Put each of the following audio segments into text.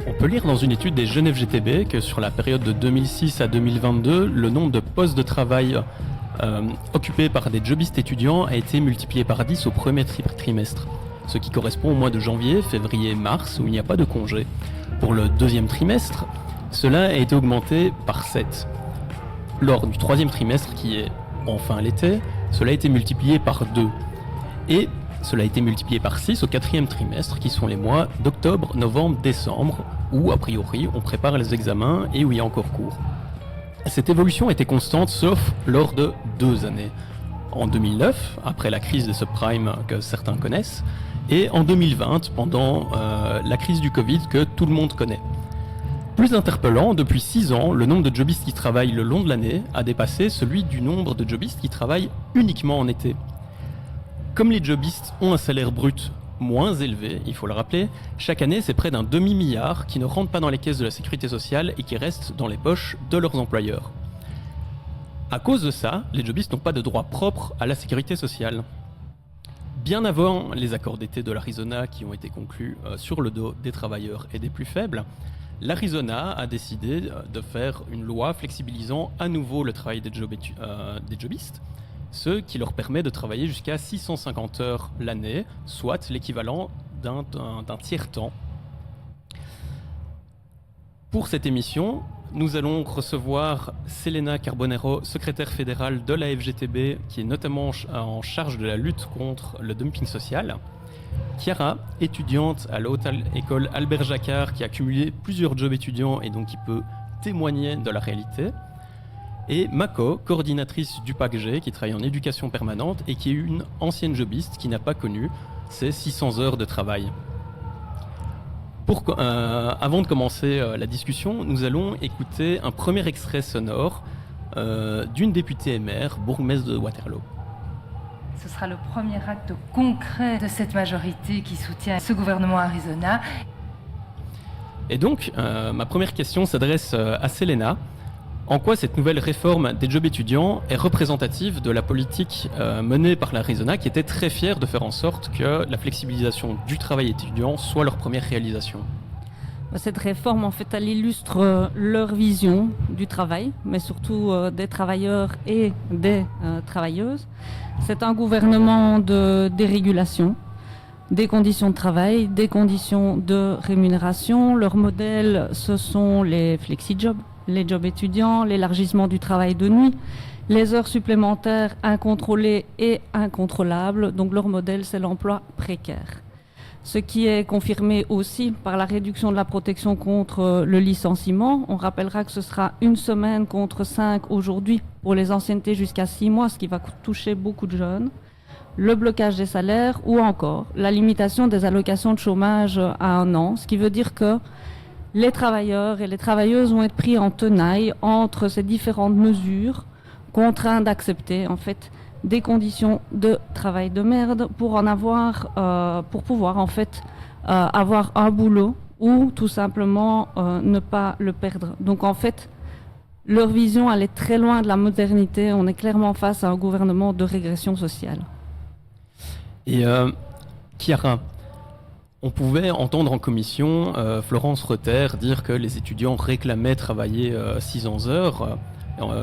On peut lire dans une étude des Genève GTB que sur la période de 2006 à 2022, le nombre de postes de travail occupés par des jobistes étudiants a été multiplié par 10 au premier trimestre, ce qui correspond au mois de janvier, février, mars, où il n'y a pas de congé. Pour le deuxième trimestre, cela a été augmenté par 7. Lors du troisième trimestre, qui est enfin l'été, cela a été multiplié par 2. Et cela a été multiplié par 6 au quatrième trimestre, qui sont les mois d'octobre, novembre, décembre, où, a priori, on prépare les examens et où il y a encore cours. Cette évolution était constante, sauf lors de 2 années. En 2009, après la crise des subprimes que certains connaissent, et en 2020, pendant la crise du Covid que tout le monde connaît. Plus interpellant, depuis 6 ans, le nombre de jobistes qui travaillent le long de l'année a dépassé celui du nombre de jobistes qui travaillent uniquement en été. Comme les jobistes ont un salaire brut moins élevé, il faut le rappeler, chaque année c'est près d'un demi-milliard qui ne rentrent pas dans les caisses de la sécurité sociale et qui restent dans les poches de leurs employeurs. À cause de ça, les jobistes n'ont pas de droit propre à la sécurité sociale. Bien avant les accords d'été de l'Arizona qui ont été conclus sur le dos des travailleurs et des plus faibles, l'Arizona a décidé de faire une loi flexibilisant à nouveau le travail des jobistes, ce qui leur permet de travailler jusqu'à 650 heures l'année, soit l'équivalent d'un tiers-temps. Pour cette émission, nous allons recevoir Selena Carbonero, secrétaire fédérale de la FGTB, qui est notamment en charge de la lutte contre le dumping social. Chiara, étudiante à la Haute École Albert Jacquard, qui a cumulé plusieurs jobs étudiants et donc qui peut témoigner de la réalité. Et Mako, coordinatrice du PACG, qui travaille en éducation permanente et qui est une ancienne jobiste qui n'a pas connu ses 600 heures de travail. Avant de commencer la discussion, nous allons écouter un premier extrait sonore d'une députée maire, bourgmestre de Waterloo. Ce sera le premier acte concret de cette majorité qui soutient ce gouvernement Arizona. Et donc, ma première question s'adresse à Selena. En quoi cette nouvelle réforme des jobs étudiants est représentative de la politique menée par l'Arizona, qui était très fière de faire en sorte que la flexibilisation du travail étudiant soit leur première réalisation? Cette réforme, en fait, elle illustre leur vision du travail, mais surtout des travailleurs et des travailleuses. C'est un gouvernement de dérégulation des conditions de travail, des conditions de rémunération. Leur modèle, ce sont les flexi-jobs, les jobs étudiants, l'élargissement du travail de nuit, les heures supplémentaires incontrôlées et incontrôlables. Donc leur modèle, c'est l'emploi précaire. Ce qui est confirmé aussi par la réduction de la protection contre le licenciement. On rappellera que ce sera 1 semaine contre 5 aujourd'hui pour les anciennetés jusqu'à 6 mois, ce qui va toucher beaucoup de jeunes. Le blocage des salaires ou encore la limitation des allocations de chômage à 1 an, ce qui veut dire que les travailleurs et les travailleuses vont être pris en tenaille entre ces différentes mesures, contraints d'accepter en fait des conditions de travail de merde pour pour pouvoir en fait avoir un boulot ou tout simplement ne pas le perdre. Donc en fait, leur vision elle est très loin de la modernité. On est clairement face à un gouvernement de régression sociale. Et Chiara, on pouvait entendre en commission Florence Reuter dire que les étudiants réclamaient travailler 600 heures.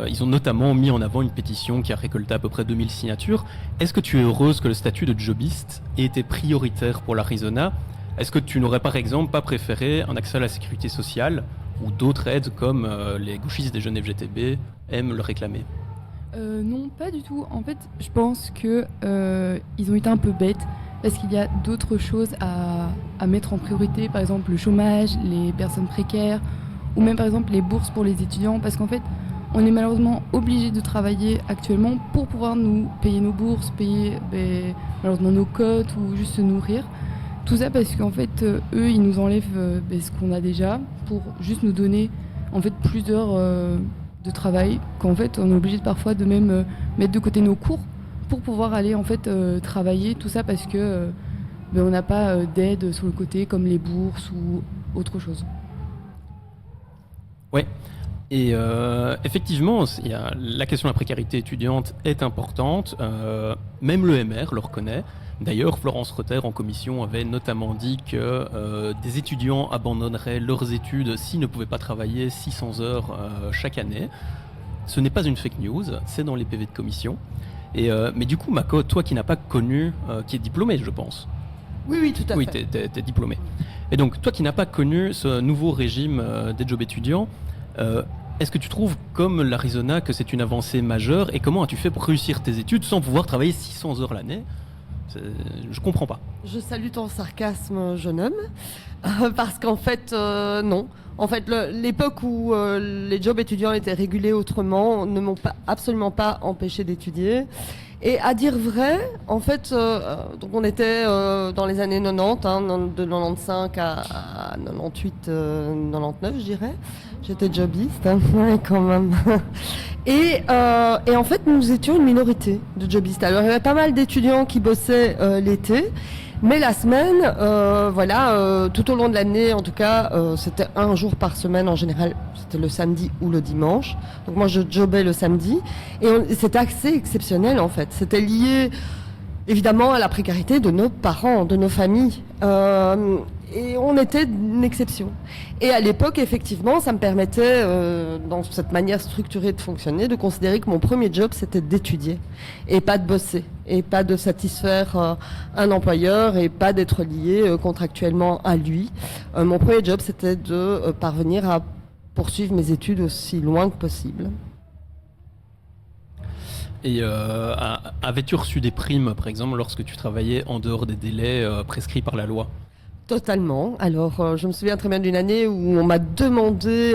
Ils ont notamment mis en avant une pétition qui a récolté à peu près 2000 signatures. Est-ce que tu es heureuse que le statut de jobiste ait été prioritaire pour l'Arizona? Est-ce que tu n'aurais par exemple pas préféré un accès à la sécurité sociale ou d'autres aides comme les gauchistes des Genève GTB aiment le réclamer? Non, pas du tout. En fait, je pense que ils ont été un peu bêtes parce qu'il y a d'autres choses à mettre en priorité, par exemple le chômage, les personnes précaires ou même par exemple les bourses pour les étudiants, parce qu'en fait on est malheureusement obligé de travailler actuellement pour pouvoir nous payer nos bourses, payer malheureusement nos cotes ou juste se nourrir. Tout ça parce qu'en fait, eux, ils nous enlèvent ce qu'on a déjà pour juste nous donner en fait plus d'heures de travail, qu'en fait on est obligé parfois de même mettre de côté nos cours pour pouvoir aller en fait travailler. Tout ça parce que on n'a pas d'aide sur le côté comme les bourses ou autre chose. Ouais. Et effectivement, la question de la précarité étudiante est importante. Même l'EMR le reconnaît. D'ailleurs, Florence Rotter en commission avait notamment dit que des étudiants abandonneraient leurs études s'ils ne pouvaient pas travailler 600 heures chaque année. Ce n'est pas une fake news, c'est dans les PV de commission. Mais du coup, Mako, toi qui n'as pas connu, qui est diplômé, je pense. Oui, tout à fait. Oui, t'es diplômé. Et donc, toi qui n'as pas connu ce nouveau régime des jobs étudiants, est-ce que tu trouves, comme l'Arizona, que c'est une avancée majeure? Et comment as-tu fait pour réussir tes études sans pouvoir travailler 600 heures l'année? Je comprends pas. Je salue ton sarcasme, jeune homme, parce qu'en fait, non. En fait, l'époque où les jobs étudiants étaient régulés autrement ne m'ont absolument pas empêché d'étudier. Et à dire vrai, en fait, donc on était dans les années 90, de 95 à 98, 99, je dirais. J'étais jobiste, ouais, quand même. Et en fait, nous étions une minorité de jobistes. Alors, il y avait pas mal d'étudiants qui bossaient l'été, mais la semaine, tout au long de l'année, en tout cas, c'était un jour par semaine en général. C'était le samedi ou le dimanche. Donc moi, je jobais le samedi. Et c'était assez exceptionnel, en fait. C'était lié, évidemment, à la précarité de nos parents, de nos familles. Et on était une exception. Et à l'époque, effectivement, ça me permettait, dans cette manière structurée de fonctionner, de considérer que mon premier job, c'était d'étudier et pas de bosser et pas de satisfaire un employeur et pas d'être lié contractuellement à lui. Mon premier job, c'était de parvenir à poursuivre mes études aussi loin que possible. Et avais-tu reçu des primes, par exemple, lorsque tu travaillais en dehors des délais prescrits par la loi? Totalement. Alors, je me souviens très bien d'une année où on m'a demandé,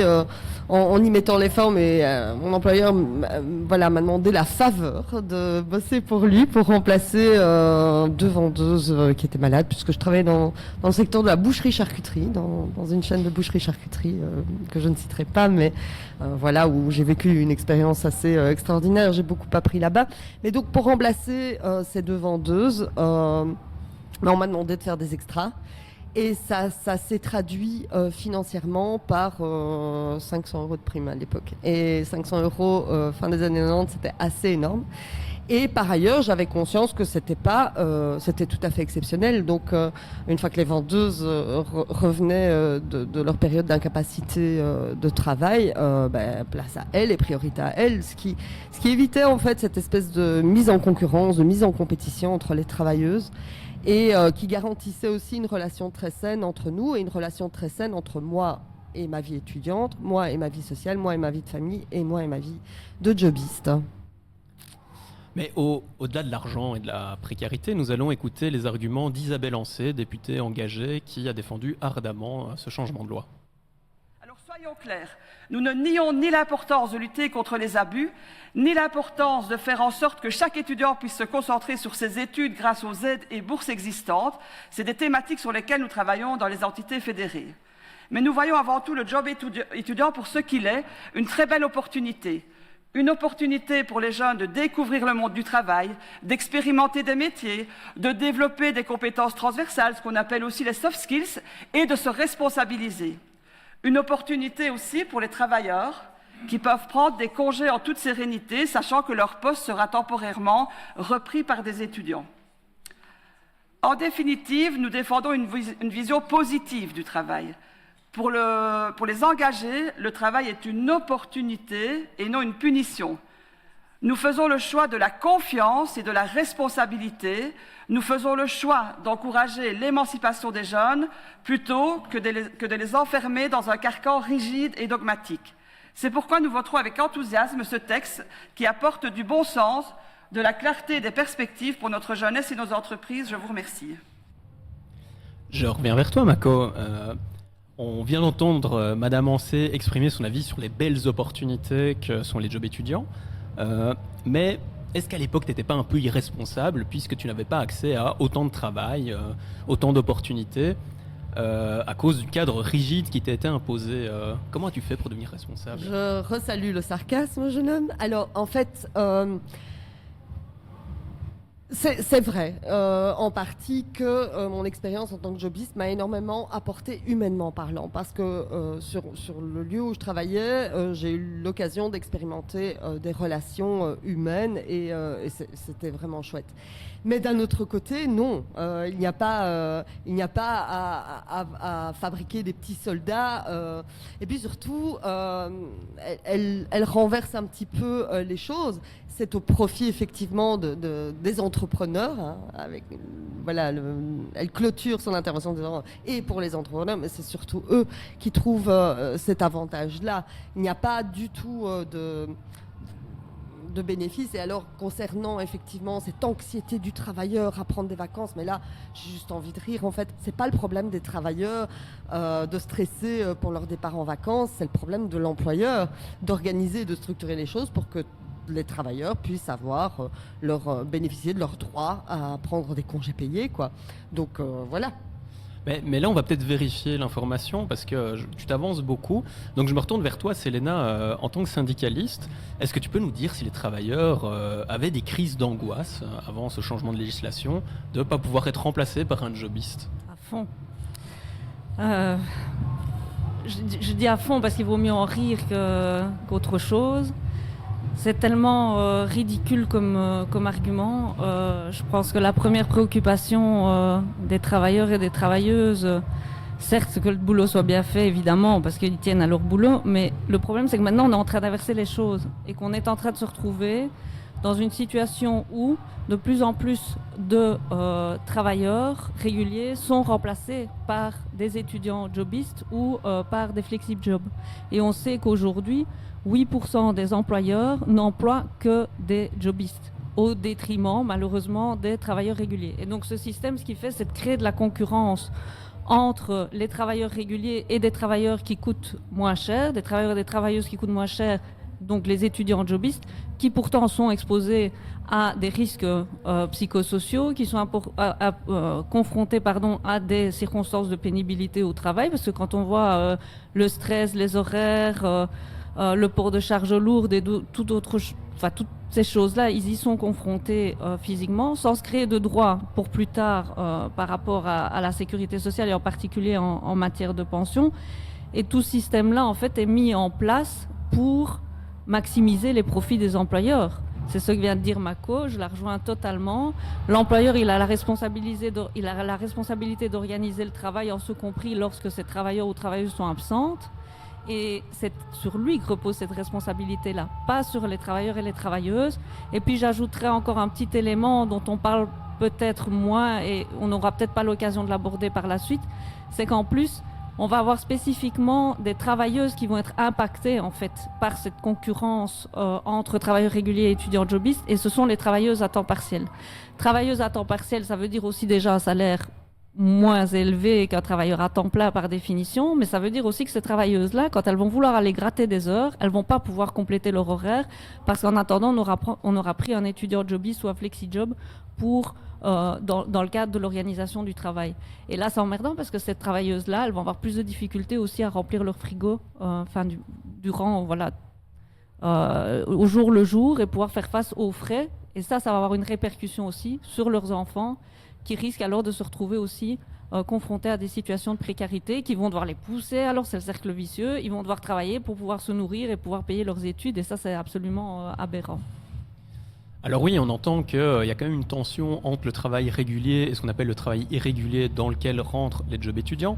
en y mettant les formes, et mon employeur m'a demandé la faveur de bosser pour lui, pour remplacer deux vendeuses qui étaient malades, puisque je travaillais dans le secteur de la boucherie-charcuterie, dans une chaîne de boucherie-charcuterie que je ne citerai pas, mais où j'ai vécu une expérience assez extraordinaire. J'ai beaucoup appris là-bas. Mais donc, pour remplacer ces deux vendeuses, on m'a demandé de faire des extras. Et ça s'est traduit financièrement par 500 € de prime à l'époque. Et 500 € fin des années 90, c'était assez énorme. Et par ailleurs, j'avais conscience que c'était tout à fait exceptionnel. Donc, une fois que les vendeuses revenaient de leur période d'incapacité de travail, place à elles et priorité à elles, ce qui évitait en fait cette espèce de mise en concurrence, de mise en compétition entre les travailleuses. Et qui garantissait aussi une relation très saine entre nous et une relation très saine entre moi et ma vie étudiante, moi et ma vie sociale, moi et ma vie de famille et moi et ma vie de jobiste. Mais au-delà de l'argent et de la précarité, nous allons écouter les arguments d'Isabelle Ancet, députée engagée, qui a défendu ardemment ce changement de loi. Alors soyons clairs, nous ne nions ni l'importance de lutter contre les abus, ni l'importance de faire en sorte que chaque étudiant puisse se concentrer sur ses études grâce aux aides et bourses existantes. C'est des thématiques sur lesquelles nous travaillons dans les entités fédérées. Mais nous voyons avant tout le job étudiant pour ce qu'il est, une très belle opportunité. Une opportunité pour les jeunes de découvrir le monde du travail, d'expérimenter des métiers, de développer des compétences transversales, ce qu'on appelle aussi les soft skills, et de se responsabiliser. Une opportunité aussi pour les travailleurs qui peuvent prendre des congés en toute sérénité, sachant que leur poste sera temporairement repris par des étudiants. En définitive, nous défendons une vision positive du travail. Pour les engagés, le travail est une opportunité et non une punition. Nous faisons le choix de la confiance et de la responsabilité. Nous faisons le choix d'encourager l'émancipation des jeunes plutôt que de les enfermer dans un carcan rigide et dogmatique. C'est pourquoi nous voterons avec enthousiasme ce texte qui apporte du bon sens, de la clarté et des perspectives pour notre jeunesse et nos entreprises. Je vous remercie. Je reviens vers toi, Mako. On vient d'entendre Madame Ancet exprimer son avis sur les belles opportunités que sont les jobs étudiants. Mais est-ce qu'à l'époque, tu n'étais pas un peu irresponsable puisque tu n'avais pas accès à autant de travail, autant d'opportunités à cause du cadre rigide qui t'a été imposé? Comment as-tu fait pour devenir responsable? Je resalue le sarcasme, jeune homme. Alors, en fait, C'est vrai, en partie que mon expérience en tant que jobiste m'a énormément apporté humainement parlant, parce que sur le lieu où je travaillais, j'ai eu l'occasion d'expérimenter des relations humaines et c'était vraiment chouette. Mais d'un autre côté, non, il n'y a pas à fabriquer des petits soldats. Et puis surtout, elle renverse un petit peu les choses. C'est au profit effectivement des entrepreneurs. Hein, elle clôture son intervention et pour les entrepreneurs, mais c'est surtout eux qui trouvent cet avantage-là. Il n'y a pas du tout de bénéfices. Et alors, concernant effectivement cette anxiété du travailleur à prendre des vacances, mais là, j'ai juste envie de rire. En fait, c'est pas le problème des travailleurs de stresser pour leur départ en vacances, c'est le problème de l'employeur d'organiser et de structurer les choses pour que les travailleurs puissent bénéficier de leur droit à prendre des congés payés, quoi. Donc, voilà. Mais là, on va peut-être vérifier l'information parce que tu t'avances beaucoup. Donc, je me retourne vers toi, Selena, en tant que syndicaliste. Est-ce que tu peux nous dire si les travailleurs avaient des crises d'angoisse avant ce changement de législation de ne pas pouvoir être remplacés par un jobiste ? À fond. Je dis à fond parce qu'il vaut mieux en rire qu'autre chose. C'est tellement ridicule comme argument. Je pense que la première préoccupation des travailleurs et des travailleuses, certes, c'est que le boulot soit bien fait, évidemment, parce qu'ils tiennent à leur boulot, mais le problème, c'est que maintenant, on est en train d'inverser les choses et qu'on est en train de se retrouver dans une situation où de plus en plus de travailleurs réguliers sont remplacés par des étudiants jobistes ou par des flexi-jobs. Et on sait qu'aujourd'hui, 8% des employeurs n'emploient que des jobistes, au détriment, malheureusement, des travailleurs réguliers. Et donc ce système, ce qu'il fait, c'est de créer de la concurrence entre les travailleurs réguliers et des travailleurs qui coûtent moins cher, des travailleurs et des travailleuses qui coûtent moins cher, donc les étudiants jobistes, qui pourtant sont exposés à des risques psychosociaux, qui sont confrontés à des circonstances de pénibilité au travail, parce que quand on voit le stress, les horaires, le port de charges lourdes et toutes ces choses-là, ils y sont confrontés physiquement, sans se créer de droits pour plus tard par rapport à la sécurité sociale et en particulier en matière de pension. Et tout ce système-là, en fait, est mis en place pour maximiser les profits des employeurs. C'est ce que vient de dire Mako, je la rejoins totalement. L'employeur, il a la responsabilité d'organiser le travail, en ce compris lorsque ces travailleurs ou travailleuses sont absentes. Et c'est sur lui que repose cette responsabilité-là, pas sur les travailleurs et les travailleuses. Et puis j'ajouterais encore un petit élément dont on parle peut-être moins et on n'aura peut-être pas l'occasion de l'aborder par la suite, c'est qu'en plus, on va avoir spécifiquement des travailleuses qui vont être impactées en fait par cette concurrence entre travailleurs réguliers et étudiants jobistes, et ce sont les travailleuses à temps partiel. Travailleuses à temps partiel, ça veut dire aussi déjà un salaire moins élevé qu'un travailleur à temps plein par définition, mais ça veut dire aussi que ces travailleuses-là, quand elles vont vouloir aller gratter des heures, elles vont pas pouvoir compléter leur horaire parce qu'en attendant, on aura pris un étudiant jobiste ou un flexi-job dans le cadre de l'organisation du travail. Et là, c'est emmerdant parce que ces travailleuses-là, elles vont avoir plus de difficultés aussi à remplir leur frigo durant au jour le jour et pouvoir faire face aux frais. Et ça va avoir une répercussion aussi sur leurs enfants qui risquent alors de se retrouver aussi confrontés à des situations de précarité qui vont devoir les pousser. Alors c'est le cercle vicieux, ils vont devoir travailler pour pouvoir se nourrir et pouvoir payer leurs études, et ça c'est absolument aberrant. Alors oui, on entend qu'il y a quand même une tension entre le travail régulier et ce qu'on appelle le travail irrégulier dans lequel rentrent les jobs étudiants,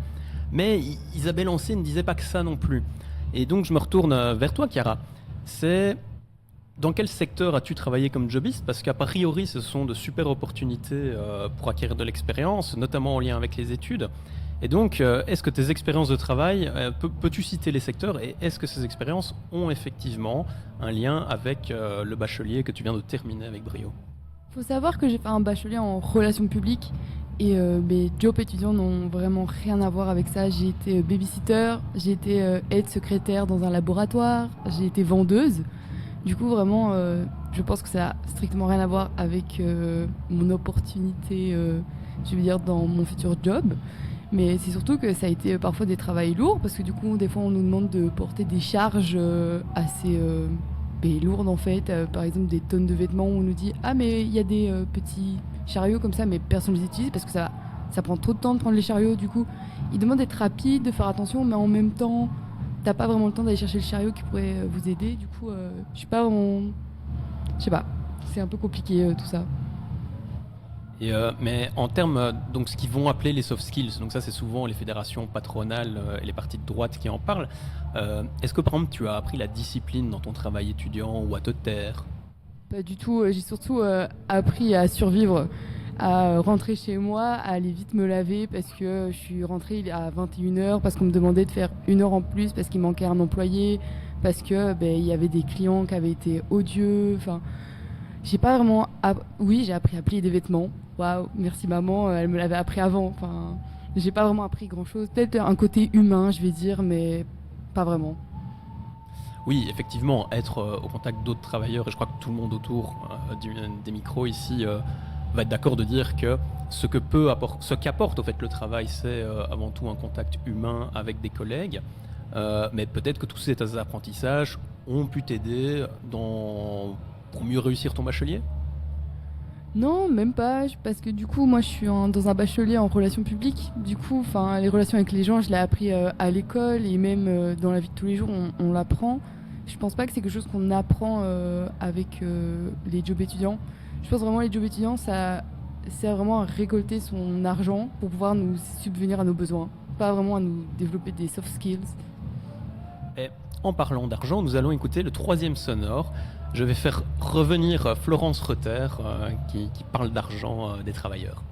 mais Isabelle Ancé ne disait pas que ça non plus. Et donc je me retourne vers toi, Chiara. Dans quel secteur as-tu travaillé comme jobiste ? Parce qu'a priori, ce sont de super opportunités pour acquérir de l'expérience, notamment en lien avec les études. Et donc, est-ce que tes expériences de travail, peux-tu citer les secteurs, et est-ce que ces expériences ont effectivement un lien avec le bachelier que tu viens de terminer avec brio ? Il faut savoir que j'ai fait un bachelier en relations publiques et mes jobs étudiants n'ont vraiment rien à voir avec ça. J'ai été babysitter, j'ai été aide-secrétaire dans un laboratoire, j'ai été vendeuse. Du coup, vraiment, je pense que ça n'a strictement rien à voir avec mon opportunité, je veux dire, dans mon futur job. Mais c'est surtout que ça a été parfois des travails lourds, parce que du coup, des fois, on nous demande de porter des charges assez lourdes en fait. Par exemple, des tonnes de vêtements où on nous dit ah mais il y a des petits chariots comme ça, mais personne ne les utilise parce que ça prend trop de temps de prendre les chariots. Du coup, ils demandent d'être rapide, de faire attention, mais en même temps, t'as pas vraiment le temps d'aller chercher le chariot qui pourrait vous aider. Du coup, je sais pas, c'est un peu compliqué tout ça. Et, mais en termes, donc ce qu'ils vont appeler les soft skills, donc ça c'est souvent les fédérations patronales et les partis de droite qui en parlent. Est-ce que par exemple tu as appris la discipline dans ton travail étudiant ou à te taire? Pas du tout, j'ai surtout appris à survivre, à rentrer chez moi, à aller vite me laver parce que je suis rentrée à 21h, parce qu'on me demandait de faire 1 heure en plus parce qu'il manquait un employé, parce que il y avait des clients qui avaient été odieux. Enfin, j'ai pas vraiment... Oui, j'ai appris à plier des vêtements. Waouh, merci maman, elle me l'avait appris avant. Enfin, j'ai pas vraiment appris grand-chose. Peut-être un côté humain, je vais dire, mais pas vraiment. Oui, effectivement, être au contact d'autres travailleurs, et je crois que tout le monde autour des micros ici va être d'accord de dire que ce qu'apporte au fait le travail, c'est avant tout un contact humain avec des collègues. Mais peut-être que tous ces apprentissages ont pu t'aider pour mieux réussir ton bachelier? Non, même pas, parce que du coup, moi, je suis dans un bachelier en relations publiques. Du coup, les relations avec les gens, je l'ai appris à l'école et même dans la vie de tous les jours, on l'apprend. Je pense pas que c'est quelque chose qu'on apprend avec les jobs étudiants. Je pense vraiment que les jobs étudiants, ça sert vraiment à récolter son argent pour pouvoir nous subvenir à nos besoins, pas vraiment à nous développer des soft skills. Et en parlant d'argent, nous allons écouter le 3e sonore. Je vais faire revenir Florence Reuter qui parle d'argent des travailleurs.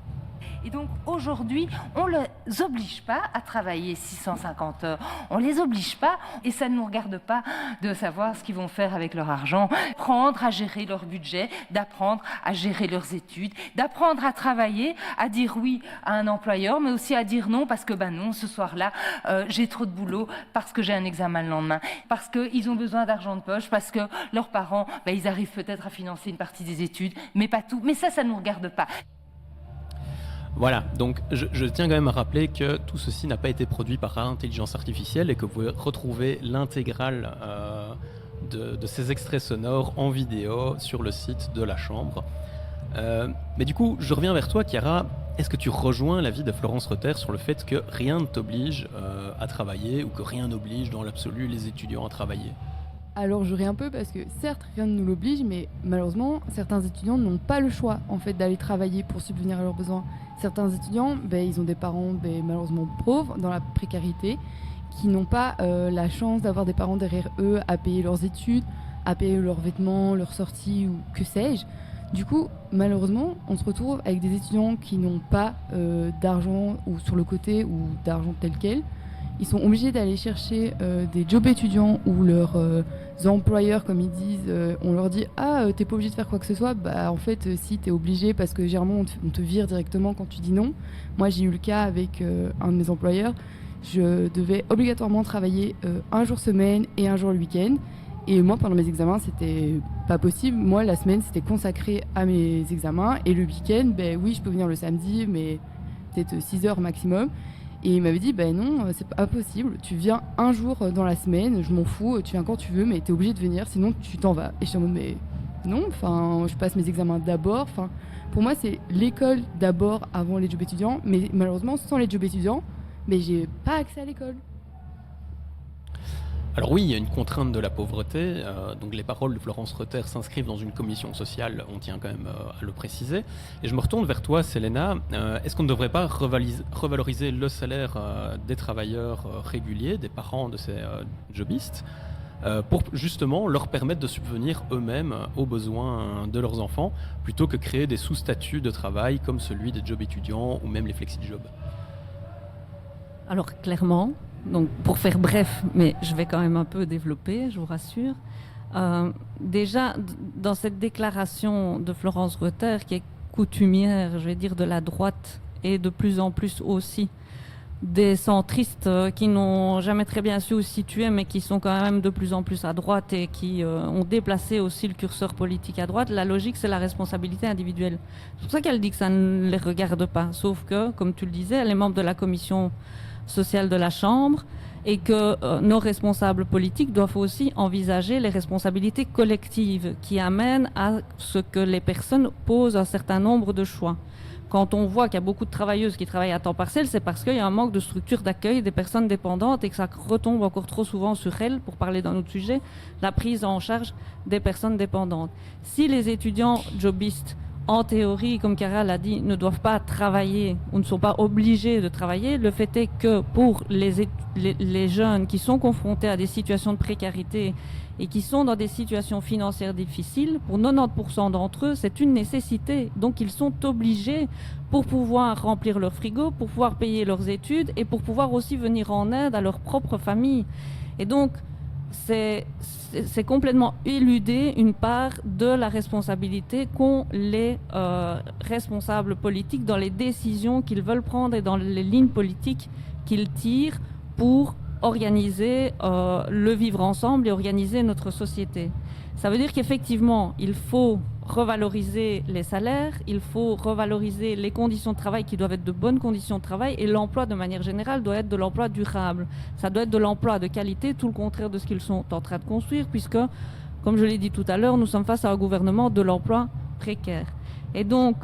Et donc aujourd'hui, on ne les oblige pas à travailler 650 heures. On ne les oblige pas et ça ne nous regarde pas de savoir ce qu'ils vont faire avec leur argent, apprendre à gérer leur budget, d'apprendre à gérer leurs études, d'apprendre à travailler, à dire oui à un employeur, mais aussi à dire non parce que non, ce soir-là, j'ai trop de boulot, parce que j'ai un examen le lendemain, parce qu'ils ont besoin d'argent de poche, parce que leurs parents, ils arrivent peut-être à financer une partie des études, mais pas tout. Mais ça ne nous regarde pas. Voilà, donc je tiens quand même à rappeler que tout ceci n'a pas été produit par intelligence artificielle et que vous pouvez retrouver l'intégrale de ces extraits sonores en vidéo sur le site de la Chambre. Mais du coup, je reviens vers toi, Chiara. Est-ce que tu rejoins l'avis de Florence Reuter sur le fait que rien ne t'oblige à travailler ou que rien n'oblige dans l'absolu les étudiants à travailler? Alors je ris un peu parce que certes rien ne nous l'oblige, mais malheureusement certains étudiants n'ont pas le choix en fait d'aller travailler pour subvenir à leurs besoins. Certains étudiants, ils ont des parents malheureusement pauvres, dans la précarité, qui n'ont pas la chance d'avoir des parents derrière eux à payer leurs études, à payer leurs vêtements, leurs sorties ou que sais-je. Du coup, malheureusement, on se retrouve avec des étudiants qui n'ont pas d'argent ou sur le côté ou d'argent tel quel. Ils sont obligés d'aller chercher des jobs étudiants où leurs employeurs, comme ils disent, on leur dit « Ah, t'es pas obligé de faire quoi que ce soit ?» En fait, si, t'es obligé parce que généralement, on te vire directement quand tu dis non. Moi, j'ai eu le cas avec un de mes employeurs. Je devais obligatoirement travailler un jour semaine et un jour le week-end. Et moi, pendant mes examens, c'était pas possible. Moi, la semaine, c'était consacré à mes examens. Et le week-end, oui, je peux venir le samedi, mais peut-être 6 heures maximum. Et il m'avait dit, non, c'est pas possible, tu viens un jour dans la semaine, je m'en fous, tu viens quand tu veux, mais t'es obligé de venir, sinon tu t'en vas. Et je suis en mode, mais non, je passe mes examens d'abord. Pour moi, c'est l'école d'abord avant les jobs étudiants, mais malheureusement, sans les jobs étudiants, j'ai pas accès à l'école. Alors oui, il y a une contrainte de la pauvreté, donc les paroles de Florence Reuter s'inscrivent dans une commission sociale, on tient quand même à le préciser. Et je me retourne vers toi, Selena, est-ce qu'on ne devrait pas revaloriser le salaire des travailleurs réguliers, des parents de ces jobistes, pour justement leur permettre de subvenir eux-mêmes aux besoins de leurs enfants, plutôt que créer des sous-statuts de travail comme celui des jobs étudiants ou même les flexi-jobs? Alors clairement, donc pour faire bref, mais je vais quand même un peu développer, je vous rassure. Déjà, dans cette déclaration de Florence Reuter, qui est coutumière, je vais dire, de la droite, et de plus en plus aussi des centristes qui n'ont jamais très bien su où se situer, mais qui sont quand même de plus en plus à droite et qui ont déplacé aussi le curseur politique à droite, la logique, c'est la responsabilité individuelle. C'est pour ça qu'elle dit que ça ne les regarde pas. Sauf que, comme tu le disais, elle est membre de la commission sociale de la Chambre et que nos responsables politiques doivent aussi envisager les responsabilités collectives qui amènent à ce que les personnes posent un certain nombre de choix. Quand on voit qu'il y a beaucoup de travailleuses qui travaillent à temps partiel, c'est parce qu'il y a un manque de structure d'accueil des personnes dépendantes et que ça retombe encore trop souvent sur elles, pour parler d'un autre sujet, la prise en charge des personnes dépendantes. Si les étudiants jobistes, en théorie, comme Chiara l'a dit, ne doivent pas travailler ou ne sont pas obligés de travailler, le fait est que pour les jeunes qui sont confrontés à des situations de précarité et qui sont dans des situations financières difficiles, pour 90% d'entre eux, c'est une nécessité. Donc ils sont obligés, pour pouvoir remplir leur frigo, pour pouvoir payer leurs études et pour pouvoir aussi venir en aide à leur propre famille. Et donc, c'est complètement éludé une part de la responsabilité qu'ont les responsables politiques dans les décisions qu'ils veulent prendre et dans les lignes politiques qu'ils tirent pour organiser le vivre ensemble et organiser notre société. Ça veut dire qu'effectivement, il faut revaloriser les salaires, il faut revaloriser les conditions de travail qui doivent être de bonnes conditions de travail, et l'emploi de manière générale doit être de l'emploi durable. Ça doit être de l'emploi de qualité, tout le contraire de ce qu'ils sont en train de construire, puisque, comme je l'ai dit tout à l'heure, nous sommes face à un gouvernement de l'emploi précaire. Et donc,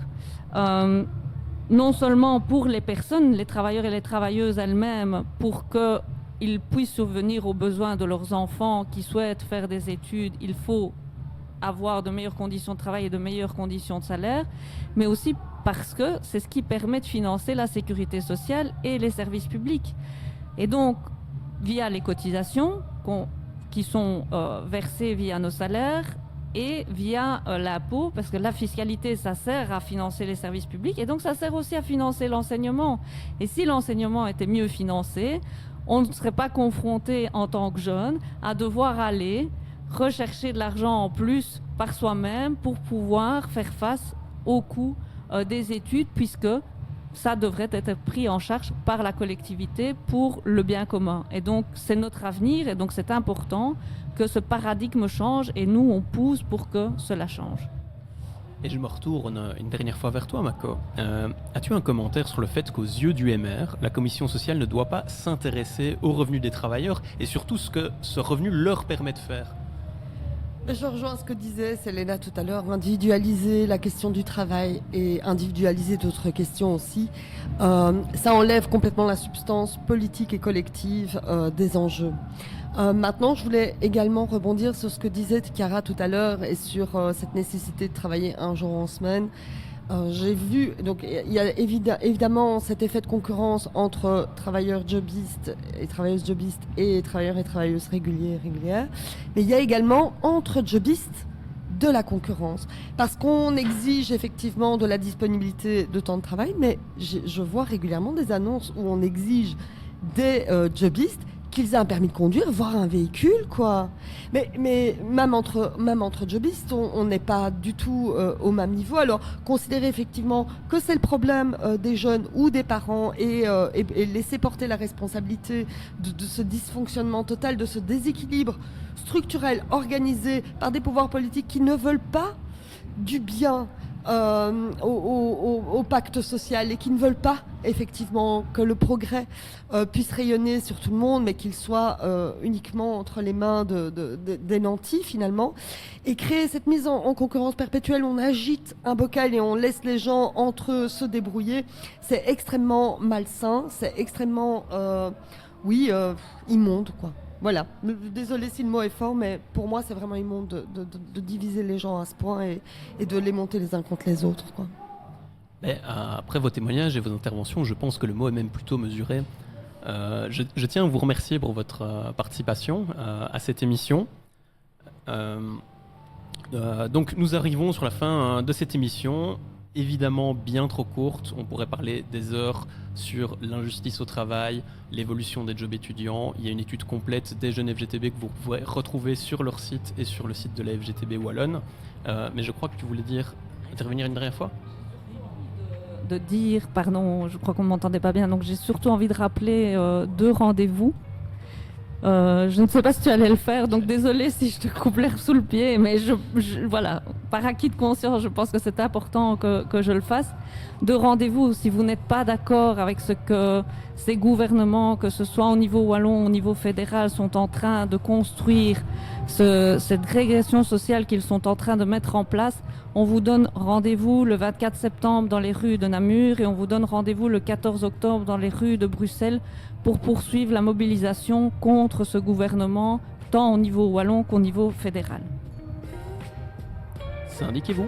non seulement pour les personnes, les travailleurs et les travailleuses elles-mêmes, pour qu'ils puissent subvenir aux besoins de leurs enfants qui souhaitent faire des études, il faut avoir de meilleures conditions de travail et de meilleures conditions de salaire, mais aussi parce que c'est ce qui permet de financer la sécurité sociale et les services publics. Et donc, via les cotisations qui sont versées via nos salaires et via l'impôt, parce que la fiscalité, ça sert à financer les services publics, et donc ça sert aussi à financer l'enseignement. Et si l'enseignement était mieux financé, on ne serait pas confronté en tant que jeune à devoir aller rechercher de l'argent en plus par soi-même pour pouvoir faire face au coût des études, puisque ça devrait être pris en charge par la collectivité pour le bien commun. Et donc, c'est notre avenir, et donc c'est important que ce paradigme change, et nous, on pousse pour que cela change. Et je me retourne une dernière fois vers toi, Mako. As-tu un commentaire sur le fait qu'aux yeux du MR, la commission sociale ne doit pas s'intéresser aux revenus des travailleurs et surtout ce que ce revenu leur permet de faire? Je rejoins ce que disait Selena tout à l'heure, individualiser la question du travail et individualiser d'autres questions aussi. Ça enlève complètement la substance politique et collective des enjeux. Maintenant, je voulais également rebondir sur ce que disait Chiara tout à l'heure et sur cette nécessité de travailler un jour en semaine. J'ai vu, donc il y a évidemment cet effet de concurrence entre travailleurs jobistes et travailleuses jobistes et travailleurs et travailleuses régulières, mais il y a également entre jobistes de la concurrence, parce qu'on exige effectivement de la disponibilité de temps de travail, mais je vois régulièrement des annonces où on exige des jobistes qu'ils aient un permis de conduire, voire un véhicule, quoi. Mais même entre jobistes, on n'est pas du tout au même niveau. Alors, considérer effectivement que c'est le problème des jeunes ou des parents et laisser porter la responsabilité de ce dysfonctionnement total, de ce déséquilibre structurel organisé par des pouvoirs politiques qui ne veulent pas du bien au pacte social et qui ne veulent pas effectivement que le progrès puisse rayonner sur tout le monde, mais qu'il soit uniquement entre les mains des nantis finalement, et créer cette mise en concurrence perpétuelle où on agite un bocal et on laisse les gens entre eux se débrouiller, c'est extrêmement malsain, c'est extrêmement immonde, quoi. Voilà, désolé si le mot est fort, mais pour moi c'est vraiment immonde de diviser les gens à ce point et de les monter les uns contre les autres, quoi. Mais, après vos témoignages et vos interventions, je pense que le mot est même plutôt mesuré. Je tiens à vous remercier pour votre participation à cette émission. Donc nous arrivons sur la fin de cette émission. Évidemment bien trop courte, on pourrait parler des heures sur l'injustice au travail, l'évolution des jobs étudiants. Il y a une étude complète des jeunes FGTB que vous pourrez retrouver sur leur site et sur le site de la FGTB Wallonne. Mais je crois que tu voulais intervenir une dernière fois. De dire, pardon, je crois qu'on ne m'entendait pas bien, donc j'ai surtout envie de rappeler 2 rendez-vous. Je ne sais pas si tu allais le faire, donc désolé si je te coupe l'herbe sous le pied, mais voilà, par acquis de conscience, je pense que c'est important que je le fasse. 2 rendez-vous, si vous n'êtes pas d'accord avec ce que ces gouvernements, que ce soit au niveau wallon, au niveau fédéral, sont en train de construire cette régression sociale qu'ils sont en train de mettre en place. On vous donne rendez-vous le 24 septembre dans les rues de Namur et on vous donne rendez-vous le 14 octobre dans les rues de Bruxelles pour poursuivre la mobilisation contre ce gouvernement, tant au niveau wallon qu'au niveau fédéral. Syndiquez-vous.